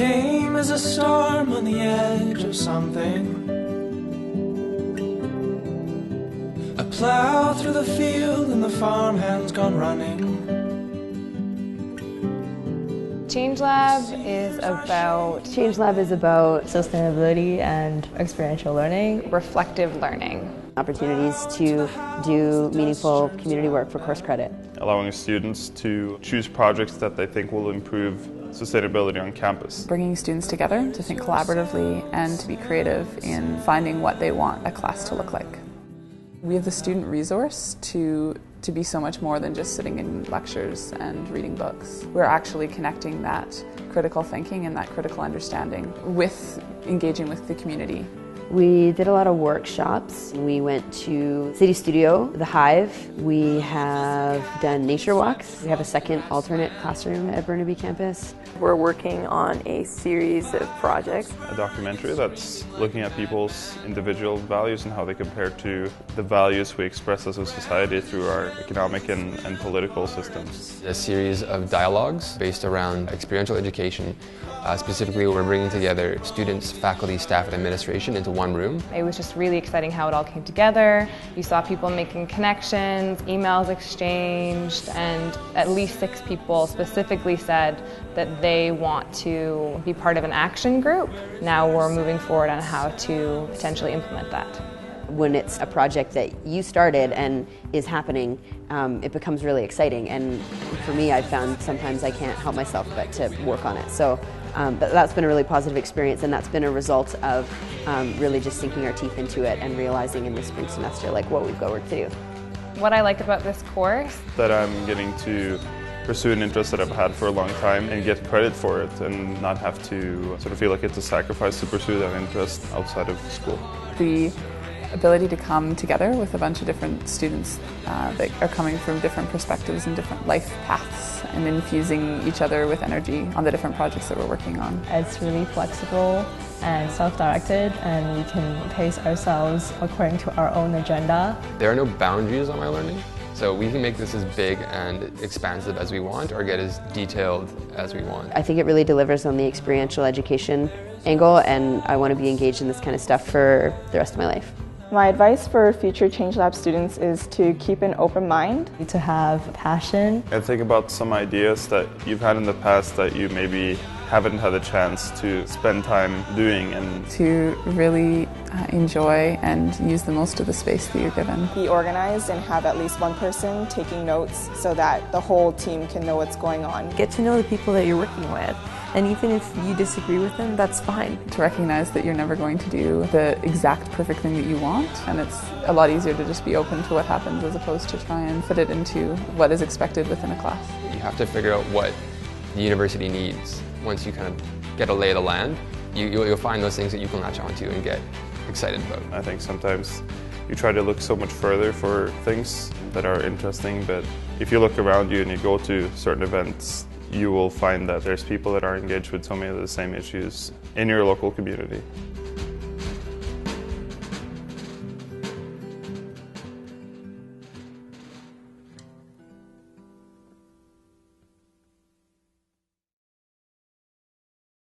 came as a storm on the edge of something. A plow through the field and the farmhand's gone running. ChangeLab is about sustainability and experiential learning, reflective learning, opportunities to do meaningful community work for course credit, allowing students to choose projects that they think will improve sustainability on campus. Bringing students together to think collaboratively and to be creative in finding what they want a class to look like. We have the student resource to be so much more than just sitting in lectures and reading books. We're actually connecting that critical thinking and that critical understanding with engaging with the community. We did a lot of workshops. We went to City Studio, The Hive. We have done nature walks. We have a second alternate classroom at Burnaby campus. We're working on a series of projects. A documentary that's looking at people's individual values and how they compare to the values we express as a society through our economic and political systems. A series of dialogues based around experiential education. Specifically, we're bringing together students, faculty, staff, and administration into one room. It was just really exciting how it all came together. You saw people making connections, emails exchanged, and at least 6 people specifically said that they want to be part of an action group. Now we're moving forward on how to potentially implement that. When it's a project that you started and is happening, it becomes really exciting. And for me, I've found sometimes I can't help myself but to work on it. So but that's been a really positive experience, and that's been a result of really just sinking our teeth into it and realizing in the spring semester, like, whoa, we've got work to do. What I like about this course, that I'm getting to pursue an interest that I've had for a long time and get credit for it and not have to sort of feel like it's a sacrifice to pursue that interest outside of school. The ability to come together with a bunch of different students that are coming from different perspectives and different life paths and infusing each other with energy on the different projects that we're working on. It's really flexible and self-directed, and we can pace ourselves according to our own agenda. There are no boundaries on my learning, so we can make this as big and expansive as we want or get as detailed as we want. I think it really delivers on the experiential education angle, and I want to be engaged in this kind of stuff for the rest of my life. My advice for future ChangeLab students is to keep an open mind. To have passion. And think about some ideas that you've had in the past that you maybe haven't had a chance to spend time doing. And to really enjoy and use the most of the space that you're given. Be organized and have at least one person taking notes so that the whole team can know what's going on. Get to know the people that you're working with. And even if you disagree with them, that's fine. To recognize that you're never going to do the exact perfect thing that you want, and it's a lot easier to just be open to what happens as opposed to try and fit it into what is expected within a class. You have to figure out what the university needs. Once you kind of get a lay of the land, you'll find those things that you can latch onto and get excited about. I think sometimes you try to look so much further for things that are interesting, but if you look around you and you go to certain events, you will find that there's people that are engaged with so many of the same issues in your local community.